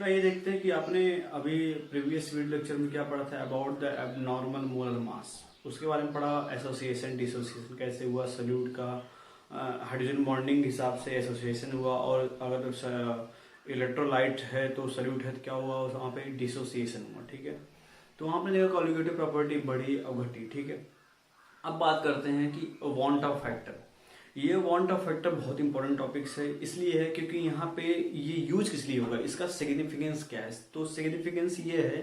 Student आइए देखते हैं कि आपने अभी प्रीवियस वीडियो लेक्चर में क्या पढ़ा था about the abnormal molar mass. उसके बारे में पढ़ा, एसोसिएशन डिसोसिएशन कैसे हुआ, सल्यूट का हाइड्रोजन बॉन्डिंग हिसाब से एसोसिएशन हुआ, और अगर इलेक्ट्रोलाइट है तो सल्यूट है तो क्या हुआ, वहाँ पे डिसोसिएशन हुआ। ठीक है, तो वहाँ पे देखा कॉलिगेटिव प्रॉपर्टी बढ़ी और घटी। ठीक है, अब बात करते हैं कि वांट ऑफ फैक्टर। ये वांट ऑफ फैक्टर बहुत इंपॉर्टेंट टॉपिक्स है, इसलिए है क्योंकि यहाँ पे ये यूज किस लिए होगा, इसका सिग्निफिकेंस क्या है। तो सिग्निफिकेंस ये है,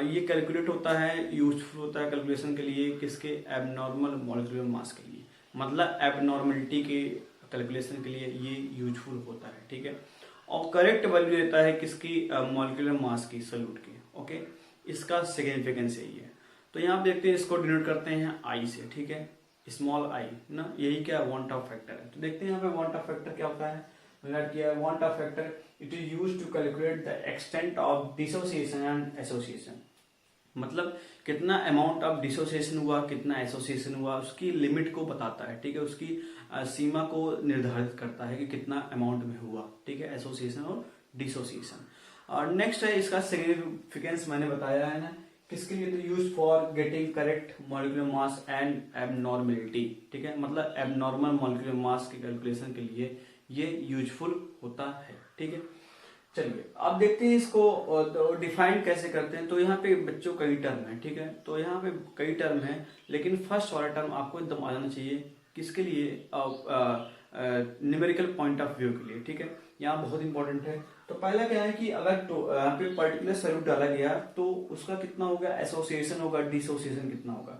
ये कैलकुलेट होता है, यूजफुल होता है कैलकुलेशन के लिए, किसके, एबनॉर्मल मॉलिक्यूलर मास के लिए, मतलब एबनॉर्मलिटी के कैलकुलेशन के लिए ये यूजफुल होता है। ठीक है, और करेक्ट वैल्यू देता है किसकी, मॉलिक्यूलर मास की, सल्यूट की। ओके, इसका सिग्निफिकेंस यही है। तो यहाँ आप देखते हैं, इसको डिनोट करते हैं आई से। ठीक है, स्मॉल आई ना, यही क्या वांट ऑफ फैक्टर है। तो देखते हैं यहाँ पे वांट ऑफ फैक्टर क्या होता है। Van't Hoff factor it is used to calculate the extent of dissociation and association, मतलब कितना अमाउंट ऑफ डिसोसिएशन हुआ, कितना एसोसिएशन हुआ, उसकी लिमिट को बताता है। ठीक है, उसकी सीमा को निर्धारित करता है कि कितना अमाउंट में हुआ। ठीक है, एसोसिएशन और डिसोसिएशन। और नेक्स्ट है इसका सिग्निफिकेंस, मैंने बताया है ना, किसके लिए, तो use for getting correct molecular mass and abnormality. ठीक है, मतलब एबनॉर्मल मॉलिक्यूलर मास के कैलकुलेशन के लिए ये यूजफुल होता है। ठीक है, चलिए अब देखते हैं इसको डिफाइन कैसे करते हैं। तो यहाँ पे बच्चों कई टर्म है। ठीक है, तो यहाँ पे कई टर्म है, लेकिन फर्स्ट वाला टर्म आपको एकदम आ जाना चाहिए, किसके लिए, न्यूमेरिकल पॉइंट ऑफ व्यू के लिए। ठीक है, यहाँ बहुत इंपॉर्टेंट है। तो पहला क्या है कि अगर यहाँ पे पर्टिकुलर सॉल्यूट डाला गया तो उसका कितना होगा, एसोसिएशन होगा, डिसोसिएशन कितना होगा।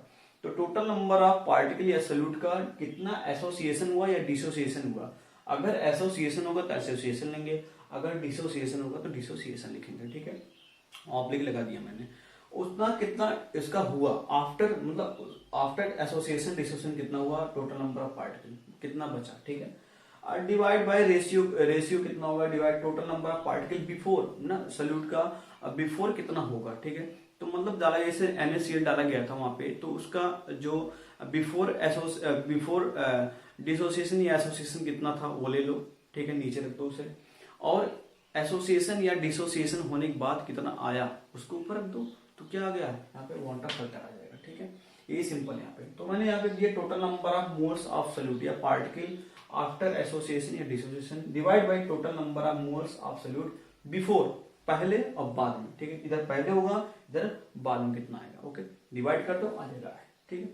तो टोटल नंबर ऑफ पार्टिकल या सॉल्यूट का कितना एसोसिएशन हुआ या डिसोसिएशन हुआ। अगर एसोसिएशन होगा तो एसोसिएशन लेंगे, अगर डिसोसिएशन होगा तो डिसोसिएशन लिखेंगे। ठीक है, ऑब्लिक लगा दिया मैंने। उतना कितना इसका हुआ आफ्टर, मतलब आफ्टर एसोसिएशन डिसोसिएशन कितना हुआ, टोटल नंबर ऑफ पार्टिकल कितना बचा। ठीक है, डिवाइड बाय रेशियो, रेशियो कितना होगा, divide total number of particle before ना, सल्यूट का बिफोर कितना होगा। ठीक है, तो मतलब डाला, जैसे NaCl डाला गया था वहां पे, तो उसका जो बिफोर बिफोर डिसोसिएशन या एसोसिएशन कितना था वो ले लो। ठीक है, नीचे रख दो उसे, और एसोसिएशन या डिसोसिएशन होने के बाद कितना आया उसको ऊपर रख दो। तो क्या आ गया, यहाँ पे वांट ऑफ फैक्टर आ जाएगा। ठीक है, ये सिंपल यहाँ पे। तो मैंने यहाँ पे दिया total number of moles of solute या पार्टिकल आफ्टर एसोसिएशन या dissociation divide by total number of moles of solute before, पहले और बाद में। ठीक है, इधर पहले होगा, इधर बाद में कितना आएगा। ओके, डिवाइड कर दो, आ जाएगा। ठीक है,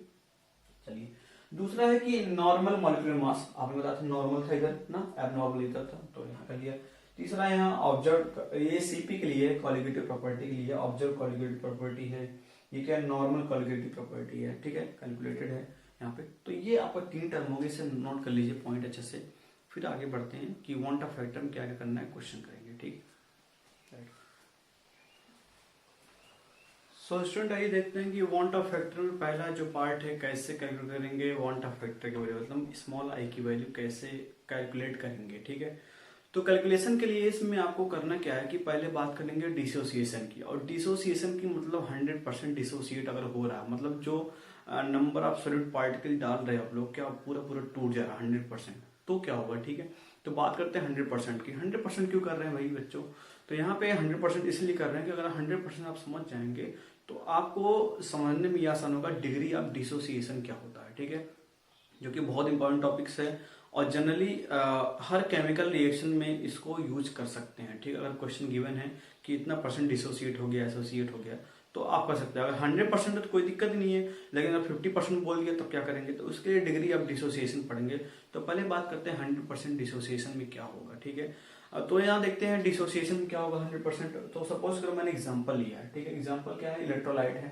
चलिए दूसरा है कि नॉर्मल मॉलिक्यूलर मास, आपने बताया था नॉर्मल था इधर ना, एबनॉर्मल इधर था, तो यहाँ कर लिया। तीसरा यहाँ ऑब्जर्व, ये सीपी के लिए कॉलिगेटिव प्रॉपर्टी के लिए ऑब्जर्व कॉलिगेटिव प्रॉपर्टी है। ये क्या है, नॉर्मल कॉलिगेटिव प्रॉपर्टी है। ठीक है, कैलकुलेटेड है यहाँ पे। तो ये आपका 3 टर्म हो गए, इसे नोट कर लीजिए पॉइंट अच्छे से। फिर आगे बढ़ते हैं कि वांट ऑफ फैक्टर में क्या क्या करना है, क्वेश्चन करेंगे। ठीक, सो स्टूडेंट आइए देखते हैं कि वांट ऑफ फैक्टर में पहला जो पार्ट है, कैसे कैलकुलेट करेंगे वांट ऑफ फैक्टर की वैल्यू, मतलब स्मॉल आई की वैल्यू कैसे कैलकुलेट करेंगे। ठीक है, तो कैलकुलेशन के लिए इसमें आपको करना क्या है कि पहले बात करेंगे डिसोसिएशन की। और डिसोसिएशन की मतलब 100% डिसोसिएट अगर हो रहा है, मतलब जो नंबर ऑफ सॉलिड पार्टिकल डाल रहे हैं आप लोग, क्या पूरा पूरा टूट जा रहा है 100%, तो क्या होगा। ठीक है, तो बात करते हैं 100% की। 100% क्यों कर रहे हैं भाई बच्चों, तो यहाँ पे 100% इसलिए कर रहे हैं कि अगर 100% आप समझ जाएंगे तो आपको समझने में आसान होगा डिग्री ऑफ डिसोसिएशन क्या होता है। ठीक है, जो कि बहुत इंपॉर्टेंट टॉपिक्स है, और जनरली हर केमिकल रिएक्शन में इसको यूज कर सकते हैं। ठीक है, अगर क्वेश्चन गिवन है कि इतना परसेंट डिसोसिएट हो गया, एसोसिएट हो गया, तो आप कर सकते हैं। अगर 100% है तो कोई दिक्कत नहीं है, लेकिन अगर 50% बोल दिया तब क्या करेंगे, तो उसके लिए डिग्री ऑफ डिसोसिएशन पढ़ेंगे। तो पहले बात करते हैं 100% डिसोसिएशन में क्या होगा। ठीक है, तो यहाँ देखते हैं डिसोसिएशन में क्या होगा 100%। तो सपोज करो मैंने एग्जाम्पल लिया है। ठीक है, एग्जाम्पल क्या है, इलेक्ट्रोलाइट है।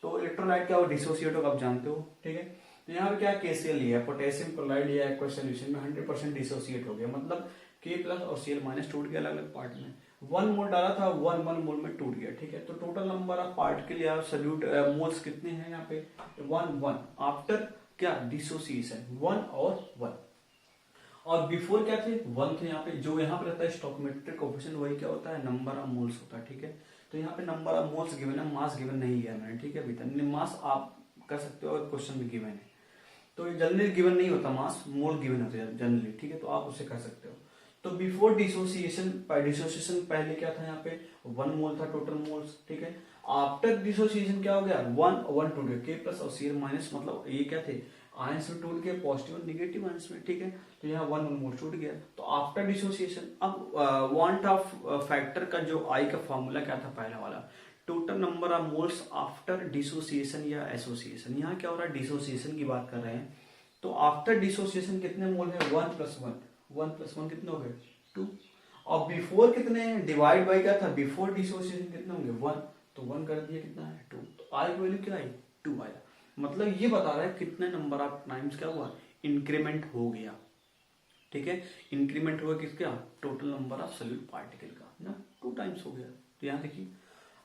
तो इलेक्ट्रोलाइट क्या होगा, डिसोसिएट होगा, आप जानते हो। ठीक है, तो यहाँ पे क्या केसीएल लिया है, पोटेशियम क्लोराइड लिया है, एक्वस सॉल्यूशन में 100% डिसोसिएट हो गया, मतलब K प्लस और Cl माइनस टूट गया अलग अलग पार्ट में। 1 मोल डाला था, 1 मोल में टूट गया। ठीक है, तो टोटल नंबर ऑफ पार्टिकल या सॉल्यूट मोल्स कितने हैं यहाँ पे, 1 आफ्टर क्या, डिसोसिएशन 1 और 1, और बिफोर क्या थे, 1 थे। यहाँ पे जो यहाँ पे रहता है स्टोइकोमेट्रिक कोएफिशिएंट, वही क्या होता है, नंबर ऑफ मोल्स होता है। ठीक है, तो यहाँ पे नंबर ऑफ मोल्स गिवन है, मास गिवन नहीं लिया मैंने। ठीक है, अभी तक मास आप कर सकते हो अगर क्वेश्चन में गिवन है, तो जनरली गिवन नहीं होता मास, मोल गिवन होता है जनरली। ठीक है, तो आप उसे कर सकते हो। तो बिफोर डिसोसिएशन पहले क्या था, यहाँ पे 1 मोल था टोटल मोल्स, ठीक है। आफ्टर डिसोसिएशन क्या हो गया, 1 टूट गया, के प्लस और Cl माइनस, मतलब ये क्या थे, आयंस में टूट गए, पॉजिटिव और निगेटिव आयंस में, ठीक है। तो यहाँ 1 मोल टूट गया। तो आफ्टर डिसोसिएशन, अब वांट ऑफ फैक्टर का जो आई का फॉर्मूला क्या था, पहला वाला, total number of moles after dissociation या एसोसिएशन। यहाँ क्या हो रहा है, डिसोसिएशन की बात कर रहे हैं, तो आफ्टर डिसोसिएशन कितने मोल है, 1 प्लस 1 कितने हो गए, 2। और बिफोर कितने हैं, डिवाइड बाई क्या था, बिफोर डिसोसिएशन कितने होंगे, 1, तो 1 कर दिया, कितना है, 2। तो आई की वैल्यू क्या आई, 2 आया। मतलब ये बता रहा है कितने नंबर ऑफ टाइम्स क्या हुआ, इंक्रीमेंट हो गया, ठीक है। इंक्रीमेंट हुआ किसका, total number of solute particle का ना, 2 टाइम्स हो गया। तो यहाँ देखिए,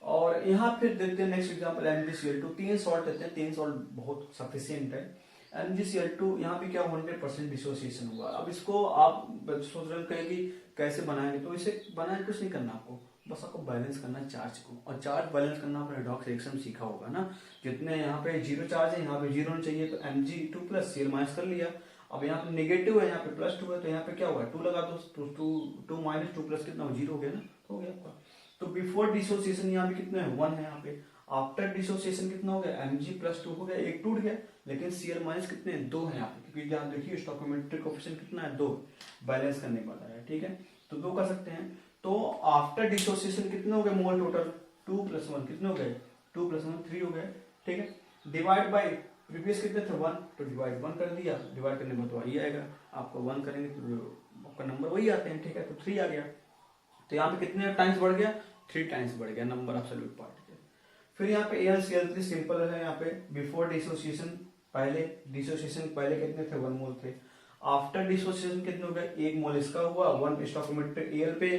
और यहाँ फिर देखते हैं नेक्स्ट एग्जांपल MgCl2, 3 सॉल्ट देते हैं, 3 सॉल्ट बहुत सफिशिएंट है। MgCl2 यहाँ पे क्या 100% डिसोसिएशन हुआ। अब इसको आप सोच रहे हैं कि कैसे बनाएंगे, तो इसे बनाने कुछ नहीं करना आपको, बस आपको बैलेंस करना है चार्ज को, और चार्ज बैलेंस करना आपने रेडॉक्स रिएक्शन सीखा होगा ना। जितने यहाँ पे 0 चार्ज है, यहाँ पे 0 होना चाहिए, तो Mg2 प्लस Cl माइनस कर लिया। अब यहाँ पे नेगेटिव है, यहाँ पे +2 है, तो यहाँ पे क्या होगा, 2 लगा दो, 2 माइनस 2 प्लस कितना, 0 हो गया ना, हो गया आपका। तो बिफोर डिसोसिएशन यहाँ पे कितना है, 1 है यहाँ पे। आफ्टर डिसोसिएशन कितना हो गया, Mg+2 हो गया, एक टूट गया, लेकिन Cl माइनस कितने हैं, 2 है यहाँ पे, क्योंकि ध्यान देखिए स्टोइकोमेट्रिक कोएफिशिएंट कितना है, 2, बैलेंस करने वाला है, ठीक है। तो 2 कर सकते हैं। तो आफ्टर डिसोसिएशन कितने हो गए मोल टोटल, 2 + 1 कितने हो गए, 2 + 1 3 हो गए, ठीक है। डिवाइड बाई प्रीवियस कितने थे, 1, तो डिवाइड 1 कर दिया, डिवाइड करने में तो वही आएगा, आपको 1 करेंगे तो आपका नंबर वही आते हैं, ठीक है। तो 3 आ गया। तो यहाँ पे कितने टाइम्स बढ़ गया, 3 टाइम्स बढ़ गया नंबर ऑफ सॉल्यूट पार्टिकल। फिर यहाँ पे AlCl3 सिंपल है, यहाँ पे बिफोर डिसोसिएशन पहले कितने थे, 1 मोल थे। आफ्टर डिसोसिएशन कितने हो गए, 1 मोल इसका हुआ, 1 स्टोइकोमेट्रिक Al पे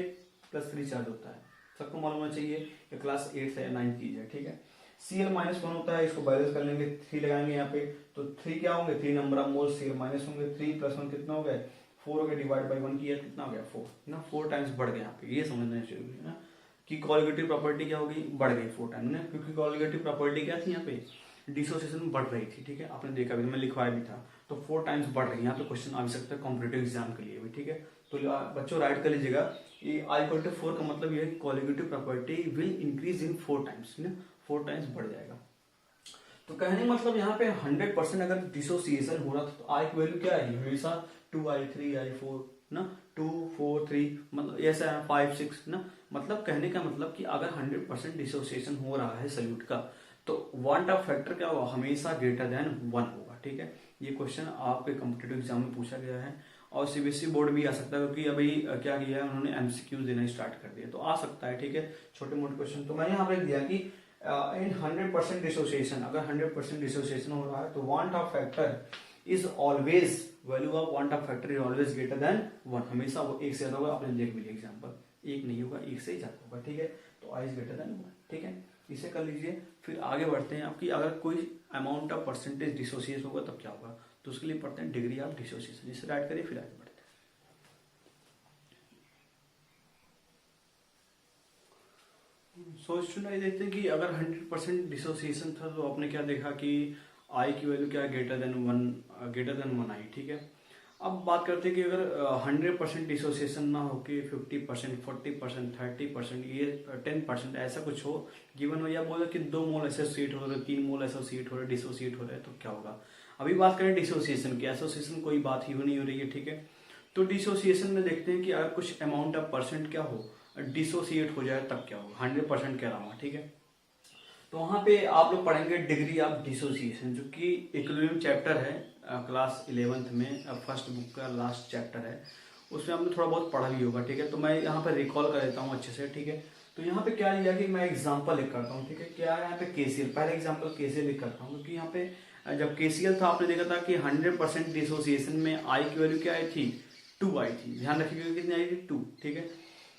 +3 चार्ज होता है, सबको मालूम होना चाहिए, ये क्लास 8 से 9 की है, ठीक है। Cl -1 होता है, इसको बैलेंस कर लेंगे, 3 लगाएंगे यहाँ पे, तो 3 क्या होंगे, 3 number of mole Cl minus होंगे, 3 + 1 कितना हो गए, 4 हो गया, डिवाइड बाई 1 किया, कितना हो गया, 4 ना, 4 टाइम्स बढ़ गया यहाँ पे, ये समझना जरूरी है ना, कि कॉलिगेटिव प्रॉपर्टी क्या होगी, बढ़ गई 4 टाइम ना, क्योंकि कॉलिगेटिव प्रॉपर्टी क्या थी यहाँ पे, डिसोसिएशन बढ़ रही थी, ठीक है, आपने देखा भी, मैं लिखवाया भी था, तो 4 टाइम्स बढ़ रही है। यहाँ पे क्वेश्चन आ सकता है कॉम्पिटेटिव एग्जाम के लिए भी, ठीक है। तो बच्चों राइट कर लीजिएगा, ये I=4 का मतलब ये है colligative property will increase in 4 times, 4 times बढ़ जाएगा। तो कहने का मतलब यहाँ पे 100% अगर डिसोसिएशन हो रहा था, तो आई की वैल्यू क्या है, हमेशा 2i 3i 4 ना, 2 4 3, मतलब ऐसा है 5 6 ना। मतलब कहने का मतलब कि अगर 100% डिसोसिएशन हो रहा है सॉल्यूट का, तो वांट ऑफ फैक्टर क्या होगा, हमेशा ग्रेटर देन 1 होगा, ठीक है। ये क्वेश्चन आपके कॉम्पिटिटिव एग्जाम में पूछा गया है, और CBSE बोर्ड भी आ सकता है, क्योंकि अभी क्या किया है उन्होंने MCQ देना स्टार्ट कर दिया, तो आ सकता है, ठीक है, छोटे मोटे क्वेश्चन। तो मैंने यहाँ पे दिया कि इन 100% डिसोसिएशन, अगर 100% डिसोसिएशन हो रहा है, तो want Hoff factor is always, value of want Hoff factor is always greater than 1, हमेशा वो 1 से ज्यादा होगा। आपने देख भी लिया एग्जाम्पल, 1 नहीं होगा, 1 से ही ज्यादा होगा, ठीक है। तो आई इज ग्रेटर देन 1, ठीक है, इसे कर लीजिए। फिर आगे बढ़ते हैं, आपकी अगर कोई अमाउंट ऑफ परसेंटेज डिसोसिएट होगा तब क्या होगा, तो उसके लिए पढ़ते हैं डिग्री ऑफ डिसोसिएशन, इसे राइट करिए, फिर आगे बढ़ते हैं। सो स्टूडेंट देखते हैं कि अगर 100% डिसोसिएशन था, तो आपने क्या देखा कि आई की वैल्यू क्या है, ग्रेटर देन 1 आई, ठीक है। अब बात करते हैं कि अगर 100% डिसोसिएशन ना हो कि 50%, 40%, 30%, ये 10% ऐसा कुछ हो, गिवन हो, या बोला कि 2 मोल एसोसिएट हो रहे, 3 मोल एसोसिएट हो रहे, डिसोसिएट हो रहे, तो क्या होगा। अभी बात करें डिसोसिएशन की, एसोसिएशन कोई बात ही नहीं हो रही है, ठीक है। तो डिसोसिएशन में देखते हैं कि अगर कुछ अमाउंट ऑफ परसेंट क्या हो, डिसोसिएट हो जाए, तब क्या होगा, 100% कह रहा हूँ, ठीक है। तो वहां पे आप लोग पढ़ेंगे डिग्री ऑफ डिसोसिएशन, जो कि इक्विलिब्रियम चैप्टर है, क्लास 11th में फर्स्ट बुक का लास्ट चैप्टर है, उसमें आपने थोड़ा बहुत पढ़ा भी होगा, ठीक है। तो मैं यहाँ पे रिकॉल कर देता हूँ अच्छे से, ठीक है। तो यहाँ पे क्या लिया कि मैं एग्जाम्पल लिख करता हूँ, ठीक है। क्या है यहाँ पे KCl, पहले एग्जाम्पल KCl लिख करता हूँ, क्योंकि यहाँ पे जब KCl था, आपने देखा था कि 100% डिसोसिएशन में आई की वैल्यू क्या आई थी, 2 आई थी, ध्यान रखिएगा कितनी आई थी, 2, ठीक है।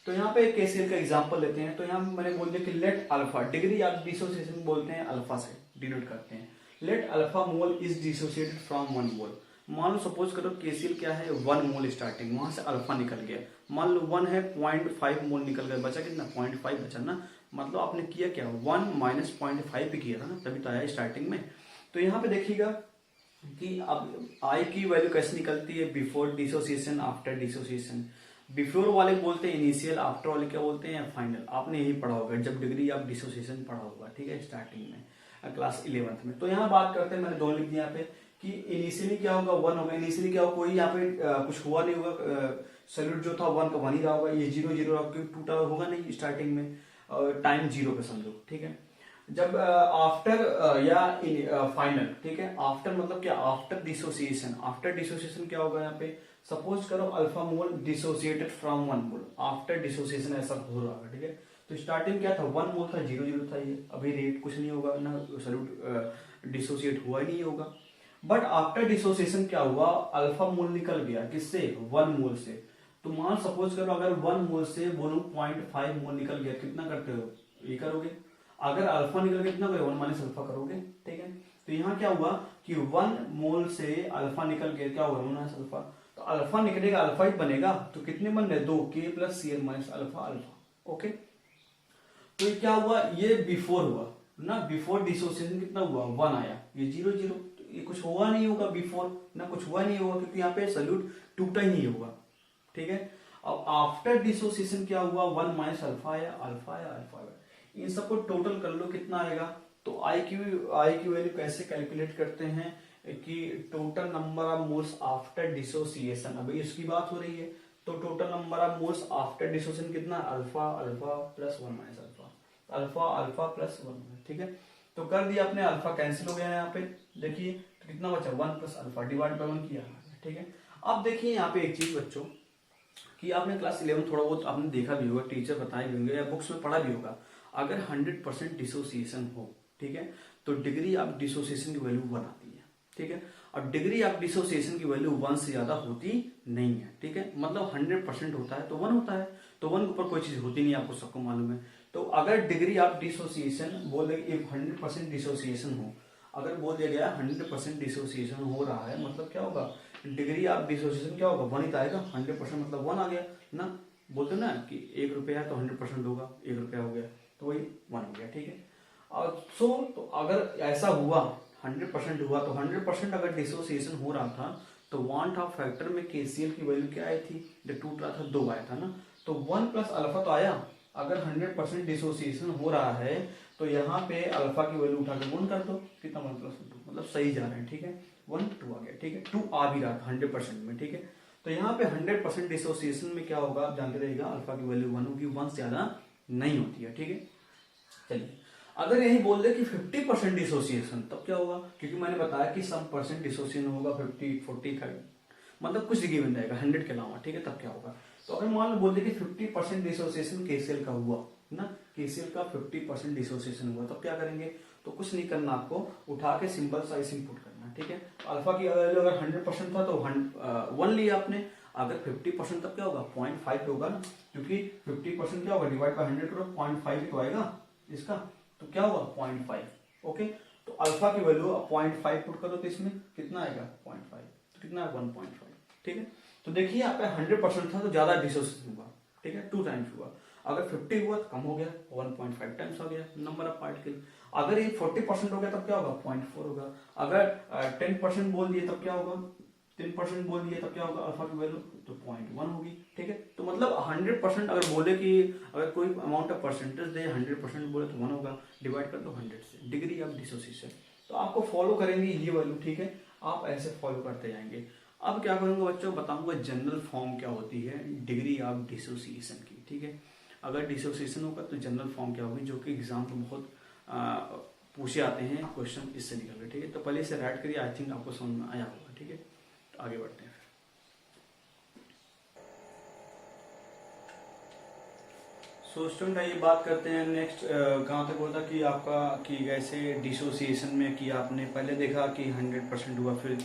तो यहाँ पे KCl का एग्जांपल लेते हैं। तो यहाँ पे मैंने बोल दिया कि let alpha, degree of dissociation बोलते हैं अल्फा से डिनोट करते हैं। Let alpha mole is dissociated from 1 मोल। मान लो सपोज करो KCl क्या है, 1 मोल स्टार्टिंग, वहां से अल्फा निकल गया, मान लो 1 है, 0.5 मोल निकल गया, बचा कितना, 0.5 बचा ना। मतलब आपने किया क्या, 1 माइनस 0.5 पे किया था ना, तभी तो आया स्टार्टिंग में। तो यहाँ पे देखिएगा कि अब आई की वैल्यू कैसे निकलती है, before dissociation, after dissociation. Before वाले बोलते हैं इनिशियल, आफ्टर वाले क्या बोलते हैं फाइनल। आपने यही पढ़ा होगा जब डिग्री ऑफ डिसोसिएशन पढ़ा होगा, ठीक है, स्टार्टिंग में क्लास 11th में। तो यहाँ बात करते हैं, मैंने दो लिख दिया यहाँ पे कि इनिशियली क्या होगा 1 होगा, इनिशियली क्या होगा कोई यहाँ पे कुछ हुआ नहीं होगा, सॉल्यूट जो था 1 का 1 ही रहा होगा, ये 0 0 क्योंकि टूटा होगा नहीं स्टार्टिंग में, टाइम 0 पे समझो, ठीक है। जब आफ्टर या फाइनल, ठीक है, आफ्टर मतलब क्या, आफ्टर डिसोसिएशन, आफ्टर डिसोसिएशन क्या होगा यहाँ पे, सपोज करो alpha mole dissociated from 1 mole, after dissociation ऐसा हो रहा है, ठीक है। तो स्टार्टिंग क्या था 1 मोल था, 0 0 था, ये अभी रेट कुछ नहीं होगा ना, सॉल्यूट डिसोसिएट हुआ ही नहीं होगा। बट आफ्टर डिसोसिएशन क्या हुआ, अल्फा मोल निकल गया किससे, 1 मोल से। तो मान सपोज करो अगर 1 मोल से बोलूं 0.5 मोल निकल गया, कितना करते हो, ये करोगे। अगर अल्फा निकल गया कितना करोगे, 1 माइनस अल्फा करोगे, ठीक है। तो यहाँ क्या हुआ कि 1 मोल से अल्फा निकल गया, क्या होगा 1 माइनस अल्फा, तो अल्फा निकलेगा अल्फा ही बनेगा, तो कितने बन रहे, 2 के plus C L minus alpha alpha, okay. तो ये क्या हुआ, ये बिफोर हुआ ना, बिफोर डिसोसिएशन कितना हुआ 1 आया, ये 0 0, तो ये कुछ हुआ नहीं होगा बिफोर ना, कुछ हुआ नहीं होगा क्योंकि यहाँ पे सॉल्यूट टूटा ही नहीं होगा, ठीक है। अब आफ्टर डिसोसिएशन क्या हुआ, 1 माइनस अल्फा आया, अल्फा आया, अल्फा आया, इन सबको टोटल कर लो कितना आएगा। तो आई की वैल्यू कैसे कैलकुलेट करते हैं कि total number of moles after dissociation, अभी इसकी बात हो रही है, तो total number of moles after dissociation कितना, alpha alpha plus 1 minus alpha, alpha alpha plus 1, ठीक है। तो कर दिया आपने, अल्फा कैंसिल हो गया यहाँ पे, देखिए तो कितना बचा 1 प्लस अल्फा डिवाइड बाय 1 किया, ठीक है। अब देखिए यहाँ पे एक चीज बच्चों कि आपने क्लास 11 थोड़ा बहुत आपने देखा भी होगा, टीचर बताए भी होंगे या बुक्स में पढ़ा भी होगा, अगर 100% डिसोसिएशन हो, ठीक है, तो डिग्री ऑफ डिसोसिएशन की वैल्यू 1 आती है, ठीक है। अब डिग्री ऑफ डिसोसिएशन की वैल्यू 1 से ज्यादा होती नहीं है, ठीक है, मतलब 100% होता है तो 1 होता है, तो 1 के ऊपर कोई चीज होती नहीं है, आपको सबको मालूम है। तो अगर डिग्री ऑफ डिसोसिएशन बोले इफ 100% डिसोसिएशन हो, अगर बोल दिया गया 100% डिसोसिएशन हो रहा है, मतलब क्या होगा, डिग्री ऑफ डिसोसिएशन क्या होगा 1 ही तो आएगा, 100% मतलब 1 आ गया ना, बोलते ना कि 1 रुपया है तो 100% होगा, 1 रुपया हो गया तो वही 1 हो गया, ठीक है। और तो अगर ऐसा हुआ 100% हुआ, तो 100% अगर डिसोसिएशन हो रहा था तो वांट ऑफ फैक्टर में केसीएल की वैल्यू क्या आई थी, जब टूट रहा था 2 आया था ना, तो 1 प्लस अल्फा तो आया। अगर 100% डिसोसिएशन हो रहा है तो यहाँ पे अल्फा की वैल्यू उठा के 1 कर दो, कितना 1 प्लस 2, मतलब सही जा रहे हैं, ठीक है, 1 2 आ गया, ठीक है, 2 आ भी रहा था 100% में, ठीक है। तो यहाँ पे 100% डिसोसिएशन में क्या होगा आप जानते रहिएगा, अल्फा की वैल्यू 1 होगी, 1 से ज्यादा नहीं होती है, ठीक है। चलिए अगर यही बोल दे कि 50% डिसोसिएशन, तब क्या होगा, क्योंकि मैंने बताया कि सम परसेंट डिसोसिएशन होगा 50 40 30, मतलब कुछ डिग्री बन जाएगा 100 के अलावा, ठीक है, तब क्या होगा। तो अगर मान लो बोल दे कि 50% डिसोसिएशन केसीएल का हुआ ना, केसीएल का 50% डिसोसिएशन हुआ, तब क्या करेंगे, तो कुछ नहीं करना, आपको उठा के सिंपल साइज इनपुट करना, ठीक है। अल्फा की वैल्यू अगर 100% था तो 1 लिया आपने, अगर 50% तब क्या होगा 0.5 होगा ना, क्योंकि 50% क्या होगा डिवाइड बाय 100 करो, 0.5 ही तो आएगा इसका, तो क्या होगा 0.5, ओके। तो अल्फा की वैल्यू 0.5 पुट करो तो इसमें कितना आएगा 0.5, तो कितना है 1.5, ठीक है। तो देखिए यहाँ पे 100% था तो ज्यादा डिसोसिएशन हुआ, ठीक है, 2 टाइम्स हुआ। अगर 50 हुआ तो कम हो गया, 1.5 टाइम्स हो गया नंबर ऑफ पार्टिकल। अगर ये 40% हो गया तब क्या होगा 0.4 होगा। अगर 10% बोल दिए तब क्या होगा, 10% बोल दिए तब क्या होगा अल्फा की वैल्यू, तो 0.1 होगी, ठीक है। तो मतलब 100% अगर बोले कि अगर कोई अमाउंट ऑफ परसेंटेज दे 100% बोले तो 1 होगा, डिवाइड कर दो 100 से, डिग्री ऑफ डिसोसिएशन। तो आपको फॉलो करेंगे ये वैल्यू, ठीक है, आप ऐसे फॉलो करते जाएंगे। अब क्या करूंगा बच्चों, बताऊंगा जनरल फॉर्म क्या होती है डिग्री ऑफ डिसोसिएशन की, ठीक है। अगर डिसोसिएशन होगा तो जनरल फॉर्म क्या होगी, जो कि एग्जाम में बहुत पूछे आते हैं क्वेश्चन, इससे निकल गए, ठीक है। तो पहले इसे राइट करिए, आई थिंक आपको समझ में आया होगा, ठीक है। तो आगे बढ़ते हैं फिर। सो स्टूडेंट ये बात करते हैं नेक्स्ट, कहाँ तक होता कि आपका कि कैसे डिसोसिएशन में कि आपने पहले देखा कि 100% हुआ, फिर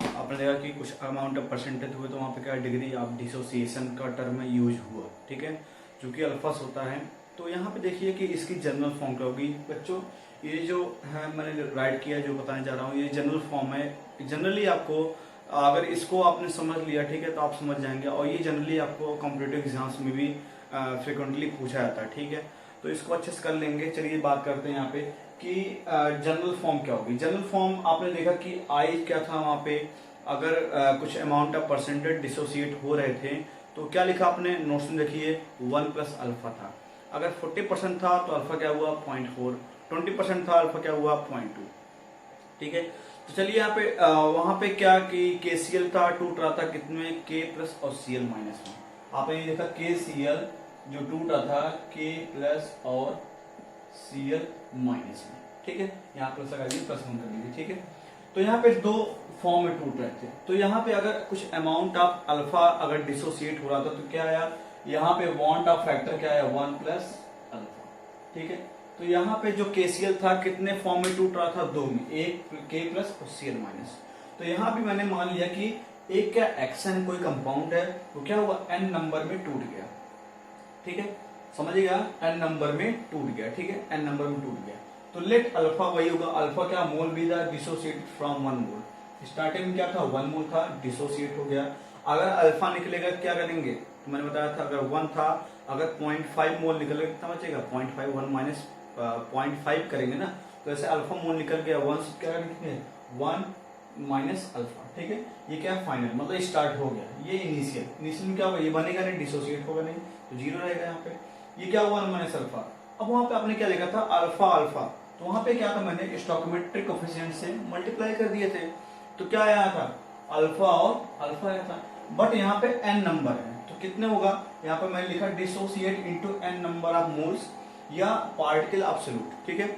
आपने देखा कि कुछ अमाउंट ऑफ परसेंटेज हुए, तो वहाँ पे क्या डिग्री ऑफ डिसोसिएशन का टर्म यूज हुआ, ठीक है, जो कि अल्फास होता है। तो यहाँ पे देखिए कि इसकी जनरल फॉर्म क्या होगी बच्चों, ये जो है मैंने राइट किया जो बताने जा रहा हूँ, ये जनरल फॉर्म है। जनरली आपको अगर इसको आपने समझ लिया, ठीक है, तो आप समझ जाएंगे, और ये जनरली आपको कॉम्पिटिटिव एग्जाम्स में भी फ्रिक्वेंटली पूछा जाता है, ठीक है। तो इसको अच्छे से कर लेंगे। चलिए बात करते हैं यहाँ पे कि जनरल फॉर्म क्या होगी। जनरल फॉर्म आपने देखा कि आई क्या था वहाँ पे, अगर कुछ अमाउंट ऑफ परसेंटेज डिसोसिएट हो रहे थे तो क्या लिखा आपने नोट्स में, देखिए 1 प्लस अल्फा था। अगर 40% था तो अल्फा क्या हुआ 0.4, 20% था अल्फा क्या हुआ 0.2। ठीक है, तो चलिए यहाँ पे वहां पे क्या कि KCl था, टूट रहा था कितने, K प्लस और Cl माइनस में। आपने ये देखा KCl जो टूट रहा था K प्लस और Cl माइनस में। ठीक है, यहाँ प्लस लगा दीजिए, प्लस 1 कर दीजिए। ठीक है, तो यहाँ पे दो फॉर्म में टूट रहे थे, तो यहाँ पे अगर कुछ अमाउंट ऑफ अल्फा अगर डिसोसिएट हो रहा था तो क्या आया, यहाँ पे बॉन्ड ऑफ फैक्टर क्या आया 1 प्लस अल्फा। ठीक है, तो यहाँ पे जो KCl था कितने फॉर्म में टूट रहा था, दो में, एक K प्लस और Cl माइनस। तो यहाँ भी मैंने मान लिया कि एक क्या एक्शन कोई कंपाउंड है, तो क्या हुआ n नंबर में टूट गया। ठीक है, समझिएगा, n नंबर में टूट गया। ठीक है, n नंबर में टूट गया, तो लेट अल्फा वही होगा, अल्फा क्या मोल भी था, डिसोसिएट फ्रॉम 1 मोल। स्टार्टिंग में क्या था 1 मोल था, डिसोसिएट हो गया। अगर अल्फा निकलेगा क्या करेंगे, तो मैंने बताया था अगर 1 था, अगर 0.5 मोल निकलेगा कितना बचेगा 0.5, 1 माइनस 0.5 करेंगे ना, तो ऐसे अल्फा मोल निकल गया 1 से क्या लिखेंगे 1 माइनस अल्फा। ठीक है, ये क्या फाइनल मतलब स्टार्ट हो गया, ये इनिशियल में क्या होगा, ये बनेगा नहीं, डिसोसिएट होगा नहीं, तो जीरो रहेगा यहाँ पे। ये क्या हुआ 1 माइनस अल्फा। अब वहां पे आपने क्या लिखा था अल्फा अल्फा, तो वहां पे क्या था मैंने स्टोइकोमेट्रिक कोएफिशिएंट से मल्टीप्लाई कर दिए थे, तो क्या आया था अल्फा और अल्फा आया था। बट यहाँ पे n नंबर है, तो कितने होगा, यहाँ पे मैंने लिखा dissociate into n number of moles या पार्टिकल एब्सोल्यूट। ठीक है,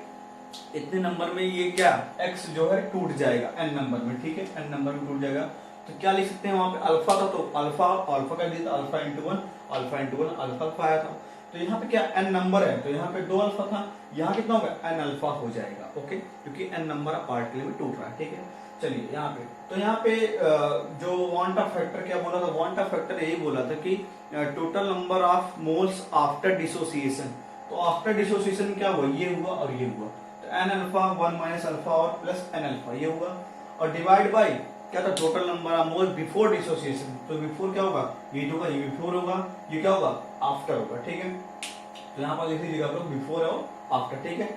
इतने नंबर में ये क्या x जो है टूट जाएगा n नंबर में। ठीक है, n नंबर में टूट जाएगा, तो क्या लिख सकते हैं वहां पे अल्फा था, तो अल्फा का दिया था अल्फा इंटू वन, अल्फा आया था। तो यहाँ पे क्या n नंबर है, तो यहाँ पे 2 अल्फा था, यहाँ कितना होगा n अल्फा हो जाएगा। ओके, क्योंकि n नंबर ऑफ पार्टिकल में टूट रहा है। ठीक है, चलिए यहाँ पे, तो यहाँ पे जो वांट ऑफ फैक्टर क्या बोला था, वांट ऑफ फैक्टर यही बोला था कि total number of moles after dissociation. तो आफ्टर डिसोसिएशन क्या हुआ, ये हुआ और ये हुआ, तो n अल्फा 1 माइनस अल्फा और प्लस n अल्फा ये हुआ, और डिवाइड बाय क्या था total number of mole before dissociation. तो बिफोर क्या होगा, ये होगा, ये बिफोर होगा, ये क्या होगा आफ्टर होगा। ठीक है, तो यहाँ पर लिख लीजिएगा आप लोग बिफोर और आफ्टर। ठीक है,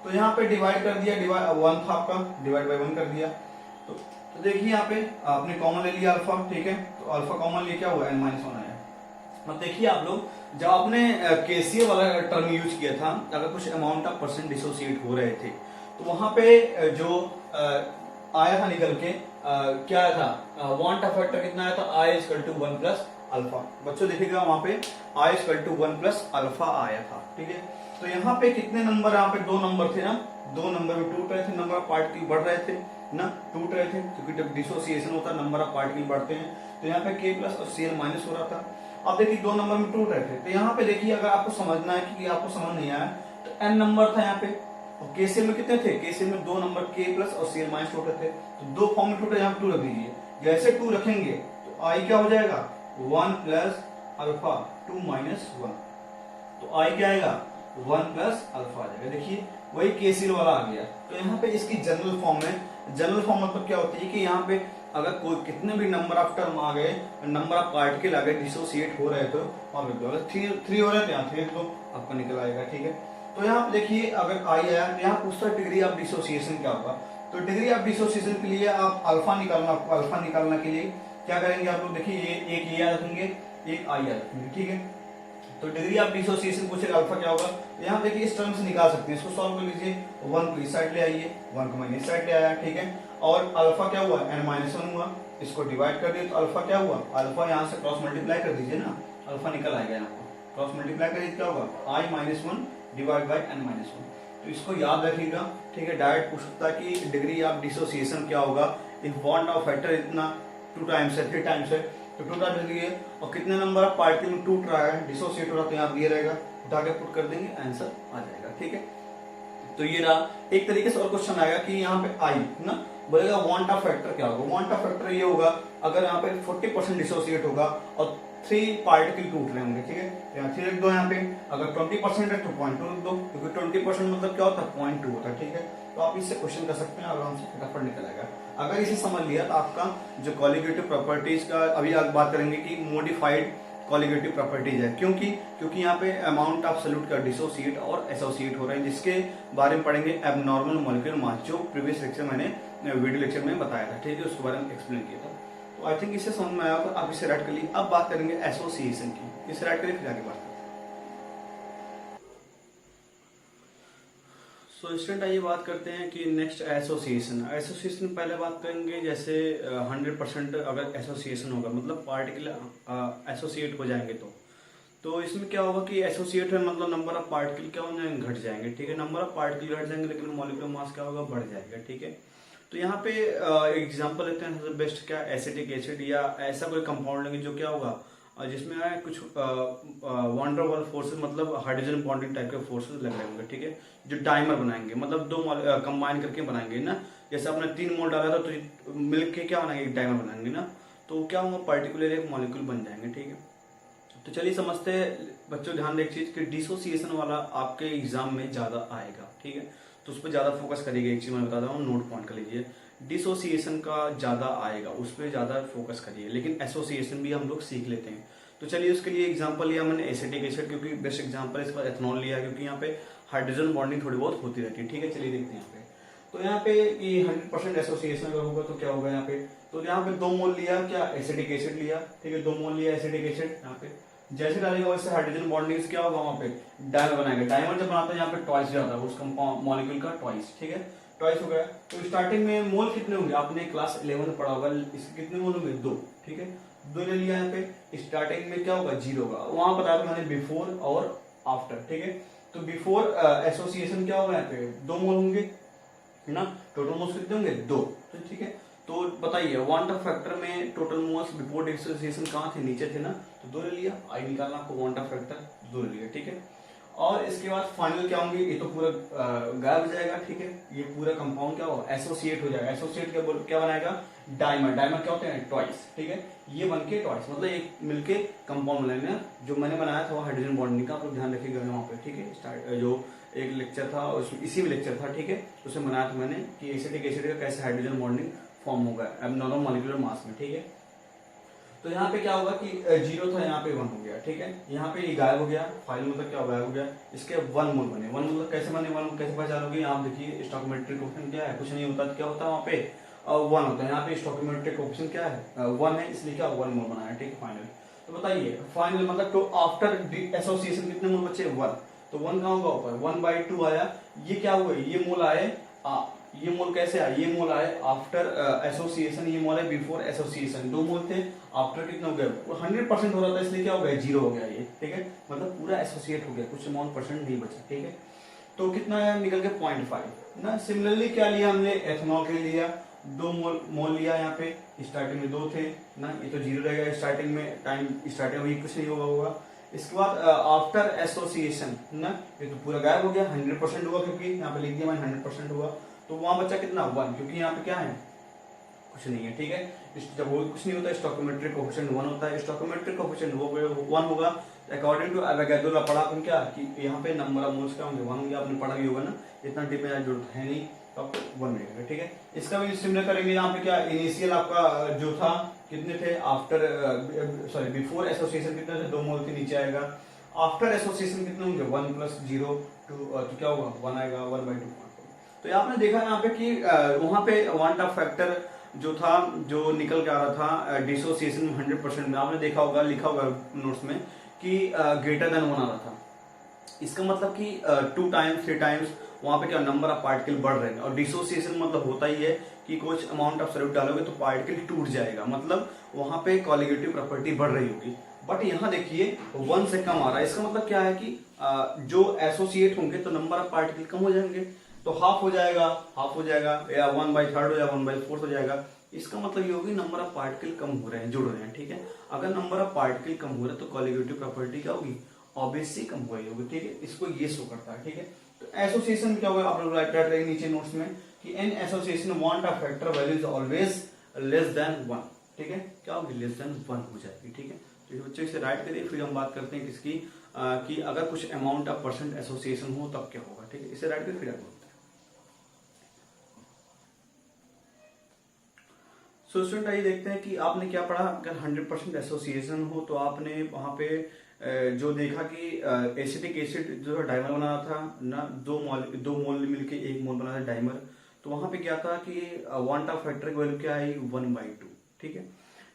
तो यहाँ पे डिवाइड कर दिया, 1 था आपका, डिवाइड बाय 1 कर दिया। तो देखिए यहाँ पे आपने कॉमन ले लिया अल्फा। ठीक है, तो अल्फा कॉमन लिए क्या हुआ n-1 आया। अब देखिए आप लोग, जब आपने KCl वाला टर्म यूज किया था, अगर कुछ अमाउंट ऑफ परसेंट डिसोसिएट हो रहे थे, तो वहां पे जो आया था निकल के क्या आया था, वांट ऑफ फैक्टर कितना आया था, I = 1 प्लस अल्फा। बच्चों देखिएगा वहां पे I = 1 प्लस अल्फा आया था। ठीक है, तो यहाँ पे कितने नंबर, यहाँ पे 2 नंबर थे ना, 2 नंबर में टूट रहे थे, नंबर ऑफ पार्टिकल बढ़ रहे थे ना, टूट रहे थे, क्योंकि जब डिसोसिएशन होता है नंबर ऑफ पार्टिकल बढ़ते हैं। तो यहाँ पे K प्लस और Cl माइनस हो रहा था। अब देखिए 2 नंबर में टूट रहे थे, तो यहाँ पे देखिए अगर आपको समझना है कि आपको समझ नहीं आया, तो n नंबर था यहाँ पे, और KCl में कितने थे, KCl में 2 नंबर K प्लस और Cl माइनस टूटे थे, तो 2 फॉर्म में टूटे, यहाँ पे 2 रख दीजिए। जैसे 2 रखेंगे तो I क्या हो जाएगा 1 प्लस अल्फा 2 माइनस 1, तो I क्या आएगा 1 प्लस अल्फा आ जाएगा। देखिए वही KCl वाला आ गया। तो यहाँ पे इसकी जनरल फॉर्म है, जनरल फॉर्म मतलब क्या होती है कि यहाँ पे अगर कोई कितने भी नंबर ऑफ टर्म आ गए, नंबर ऑफ पार्टिकल आ गए, डिसोसिएट हो रहे तो वहां पे अगर 3 हो रहे हैं तो यहाँ 3 तो आपका निकल आएगा। ठीक है, तो यहाँ पे देखिए अगर I आया, यहाँ पूछता डिग्री ऑफ डिसोसिएशन क्या होगा, तो डिग्री ऑफ डिसोसिएशन के लिए आप अल्फा निकालना के लिए क्या करेंगे आप लोग, देखिए ये एक ये याद रखेंगे, एक I याद रखेंगे। ठीक है, तो डिग्री ऑफ डिसोसिएशन पूछेगा अल्फा क्या होगा, यहाँ देखिए इस टर्म से निकाल सकते हैं, इसको सॉल्व कर लीजिए। 1 को इस साइड ले आइए, 1 को मैंने इस साइड ले आया। ठीक है, और अल्फा क्या हुआ n-1 हुआ, इसको डिवाइड कर दिए तो अल्फा क्या हुआ, अल्फा यहाँ से क्रॉस मल्टीप्लाई कर दीजिए ना, अल्फा निकल आएगा यहाँ पर, क्रॉस मल्टीप्लाई करिए क्या होगा I-1 डिवाइड बाय n-1। तो इसको याद रखिएगा। ठीक है, डायरेक्ट पूछ सकता है कि डिग्री ऑफ डिसोसिएशन क्या होगा, इफ बॉन्ड ऑफ फैक्टर इतना 2 टाइम्स है, 3 टाइम्स है, तो 2 टाइम्स लिए, और कितने नंबर ऑफ पार्टिकल में टूट रहा है, डिसोसिएट हो रहा है, तो यहाँ ये रहेगा, उठा के पुट कर देंगे, आंसर आ जाएगा। ठीक है, तो ये रहा एक तरीके से। और क्वेश्चन आएगा कि यहाँ पे I ना बोलेगा वांट ऑफ फैक्टर क्या होगा, वांट ऑफ फैक्टर ये होगा अगर यहाँ पे 40% डिसोसिएट होगा और 3 पार्टिकल टूट रहे होंगे। ठीक है, यहाँ 3 रख दो, यहाँ पे अगर 20% है तो 0.2 रख दो, क्योंकि 20% मतलब क्या होता है 0.2 होता है। ठीक है, तो आप इससे क्वेश्चन कर सकते हैं, आराम से फटाफट निकल आएगा। अगर इसे समझ लिया तो आपका जो कॉलिगेटिव प्रॉपर्टीज का अभी आप बात करेंगे कि मॉडिफाइड कॉलिगेटिव प्रॉपर्टीज है, क्योंकि यहाँ पे अमाउंट ऑफ सॉल्यूट का डिसोसिएट और एसोसिएट हो रहे हैं, जिसके बारे में पढ़ेंगे एबनॉर्मल मॉलिक्यूलर मास, जो प्रीवियस लेक्चर मैंने वीडियो लेक्चर में बताया था। ठीक है, उसके बारे में एक्सप्लेन किया था। तो आई थिंक इससे समझ में आया होगा, आप इसे राइट कर लिए। अब बात करेंगे एसोसिएशन की, इसे राइट करिए फिर आगे बात करते हैं। सो स्टूडेंट आइए बात करते हैं कि नेक्स्ट एसोसिएशन पहले बात करेंगे। जैसे 100% अगर एसोसिएशन होगा मतलब पार्टिकल एसोसिएट हो जाएंगे तो इसमें क्या होगा कि एसोसिएट है मतलब नंबर ऑफ पार्टिकल क्या हो जाएंगे, घट जाएंगे, ठीक है। नंबर ऑफ पार्टिकल घट जाएंगे लेकिन मॉलिक्यूलर मास क्या होगा, बढ़ जाएगा, ठीक है। तो यहाँ पे एग्जांपल लेते हैं, सबसे बेस्ट क्या, एसिटिक एसिड या ऐसा कोई कंपाउंड लेंगे जो क्या होगा जिसमें कुछ वंडरवल फोर्सेस मतलब हाइड्रोजन बॉन्डिंग टाइप के फोर्सेस लग रहे होंगे, ठीक है, जो डाइमर बनाएंगे, मतलब दो कंबाइन करके बनाएंगे ना। जैसे आपने 3 मोल डाला था तो मिलके क्या बनाएंगे, एक डाइमर बनाएंगे ना, तो क्या होगा, पर्टिकुलर एक मॉलिक्यूल बन जाएंगे, ठीक है। तो चलिए समझते हैं बच्चों, ध्यान दें एक चीज कि डिसोसिएशन वाला आपके एग्जाम में ज्यादा आएगा, ठीक है। तो उस पर ज्यादा फोकस करिएगा। एक चीज मैं बता रहा हूँ, नोट पॉइंट कर लीजिए, डिसोसिएशन का ज्यादा आएगा, उस पर ज्यादा फोकस करिए, लेकिन एसोसिएशन भी हम लोग सीख लेते हैं। तो चलिए उसके लिए एग्जांपल लिया मैंने एसिटिक एसिड, क्योंकि बेस्ट एग्जांपल है। इसका एथनॉल लिया क्योंकि यहाँ पे हाइड्रोजन बॉन्डिंग थोड़ी बहुत होती रहती है, ठीक है। चलिए देखते हैं यहाँ पे। तो यहाँ पे ये 100% एसोसिएशन अगर होगा तो क्या होगा यहाँ पे, तो यहाँ पे 2 मोल लिया क्या, एसिटिक एसिड लिया, ठीक है, 2 मोल लिया एसिटिक एसिड। यहाँ पे जैसे डालेगा वैसे हाइड्रोजन बॉन्डिंग क्या होगा, वहाँ पे डायमर बनाएगा। डायमर जब बनाता है यहाँ पे ट्वाइस जाता है उस मॉलिक्यूल का, ट्वाइस, ठीक है, ट्वाइस हो गया। तो स्टार्टिंग में मोल कितने होंगे, आपने क्लास 11 में पढ़ा होगा, इसके कितने मोल होंगे, 2, ठीक है, 2 ले लिया। यहाँ पे स्टार्टिंग में क्या होगा, 0 होगा। वहां बताया था मैंने बिफोर और आफ्टर, ठीक है। तो बिफोर एसोसिएशन क्या होगा, यहाँ पे 2 मोल होंगे ना, टोटल मोल्स कितने होंगे, 2, तो ठीक है। तो बताइए वांट ऑफ फैक्टर में टोटल मोल्स बिफोर एसोसिएशन कहाँ थे, नीचे थे ना, तो 2 ले लिया। आई निकालना आपको, वांट ऑफ फैक्टर 2 ले लिया, ठीक है। और इसके बाद फाइनल क्या होंगे, ये तो पूरा गायब हो जाएगा, ठीक है। ये पूरा कंपाउंड क्या होगा, एसोसिएट हो जाएगा। एसोसिएट क्या बनाएगा, डायमर। डायमर क्या होते हैं, ट्वाइस, ठीक है। ये बन के ट्वाइस मतलब एक मिलके कंपाउंड बनाएंगे। जो मैंने बनाया था हाइड्रोजन बॉन्डिंग का, आप लोग ध्यान रखिएगा वहाँ पे, ठीक है। स्टार्ट जो एक लेक्चर था उसमें, इसी में लेक्चर था, ठीक है, उसमें बनाया था मैंने कि एसिटिक एसिड का कैसे हाइड्रोजन बॉन्डिंग फॉर्म होगा एब्नॉर्मल मॉलिक्यूलर मास में, ठीक है। तो यहाँ पे क्या होगा कि 0 था, यहाँ पे 1 हो गया, ठीक है। यहाँ पे ये गायब हो गया, फाइल मतलब क्या गायब हो गया, इसके 1 मोल बने। 1 मोल कैसे बने, 1 मोल कैसे पहचानोगे, आप देखिए स्टोइकोमेट्रिक कोएफिशिएंट क्या है, कुछ नहीं होता, क्या होता है वहाँ पे 1 होता है। यहाँ पे स्टोइकोमेट्रिक कोएफिशिएंट क्या है, 1 है, इसलिए क्या 1 मोल बनाया, ठीक है, फाइनल। तो बताइए फाइनल मतलब तो आफ्टर एसोसिएशन कितने मोल बचे, 1। तो 1 कहाँ होगा, ऊपर 1/2 आया। ये क्या हुआ, ये मोल आए, ये मोल कैसे आए, ये मोल आए आफ्टर एसोसिएशन, ये मोल है बिफोर एसोसिएशन। 2 मोल थे, आफ्टर कितना हो गया, 100% हो रहा था, इसलिए क्या हो गया, 0 हो गया ये, ठीक है। मतलब पूरा एसोसिएट हो गया, कुछ अमाउंट परसेंट नहीं बचा, ठीक है। तो कितना है, निकल के 0.5 ना। सिमिलरली क्या लिया हमने, एथनॉल के लिया, 2 मोल लिया। यहाँ पे स्टार्टिंग में 2 थे ना, ये तो 0 रहेगा स्टार्टिंग में, टाइम स्टार्टिंग में कुछ नहीं होगा। इसके बाद आफ्टर एसोसिएशन ना, ये तो पूरा गायब हो गया, 100% हुआ, क्योंकि यहाँ पे लिख दिया मैंने 100% हुआ। तो वहां बचा कितना, 1, क्योंकि यहाँ पे क्या है, कुछ नहीं है, ठीक है। जब वो कुछ नहीं होता, स्टोइकोमेट्रिक कोएफिशिएंट 1 होता है। स्टोइकोमेट्रिक कोएफिशिएंट 1 होगा अकॉर्डिंग टू एवोगाड्रो पढ़ा अपन क्या कि यहाँ पे नंबर ऑफ मोल्स क्या होंगे, 1 होंगे, आपने पढ़ा भी होगा ना, इतना डीप में जरूरत है नहीं, तो आपको 1 मिलेगा, ठीक है। इसका भी सिमिलर करेंगे। यहाँ पे क्या इनिशियल आपका जो था कितने थे, आफ्टर सॉरी बिफोर एसोसिएशन कितने थे, 2 मोल के नीचे आएगा। आफ्टर एसोसिएशन कितने होंगे, 1 + 0 2, तो क्या होगा, 1 आएगा, 1/2। तो आपने देखा यहाँ पे कि वहां पे वांट ऑफ फैक्टर जो था, जो निकल के आ रहा था डिसोसिएशन 100% में, आपने देखा होगा, लिखा होगा नोट्स में कि ग्रेटर देन 1 आ रहा था। इसका मतलब कि 2 टाइम्स 3 टाइम्स वहां पे क्या नंबर ऑफ पार्टिकल बढ़ रहे हैं। और डिसोसिएशन मतलब होता ही है कि कुछ अमाउंट ऑफ सॉल्यूट डालोगे तो पार्टिकल टूट जाएगा, मतलब वहां पे कॉलिगेटिव प्रॉपर्टी बढ़ रही होगी। बट यहाँ देखिए 1 से कम आ रहा है, इसका मतलब क्या है कि जो एसोसिएट होंगे तो नंबर ऑफ पार्टिकल कम हो जाएंगे, तो हाफ हो जाएगा, या 1/3 हो या 1/4 हो जाएगा। इसका मतलब ये होगी नंबर ऑफ पार्टिकल कम हो रहे हैं, जुड़ रहे हैं, ठीक है। अगर नंबर ऑफ पार्टिकल कम हो रहे हैं तो कॉलिगेटिव प्रॉपर्टी क्या होगी, ऑब्वियसली कम हो रही होगी, ठीक है। इसको ये शो करता है, ठीक है। तो एसोसिएशन क्या होगा, आप लोग राइट करेंगे नीचे नोट्स में कि in association want Hoff factor value is always less than 1, ठीक है। क्या होगी, लेस देन 1 हो जाएगी, ठीक है। तो बच्चों इसे राइट करिए, फिर हम बात करते हैं किसकी कि अगर कुछ अमाउंट ऑफ परसेंट एसोसिएशन हो तब क्या होगा, ठीक है। इसे राइट करिए, फिर आगे। सो स्टूडेंट आइए देखते हैं कि आपने क्या पढ़ा। अगर 100% एसोसिएशन हो तो आपने वहां पे जो देखा कि एसिटिक एसिड जो डाइमर बना रहा था ना, 2 मोल मिलके 1 मोल बना था डाइमर। तो वहां पे क्या था कि वांट ऑफ फैक्टर की वैल्यू क्या आई, 1/2, ठीक है।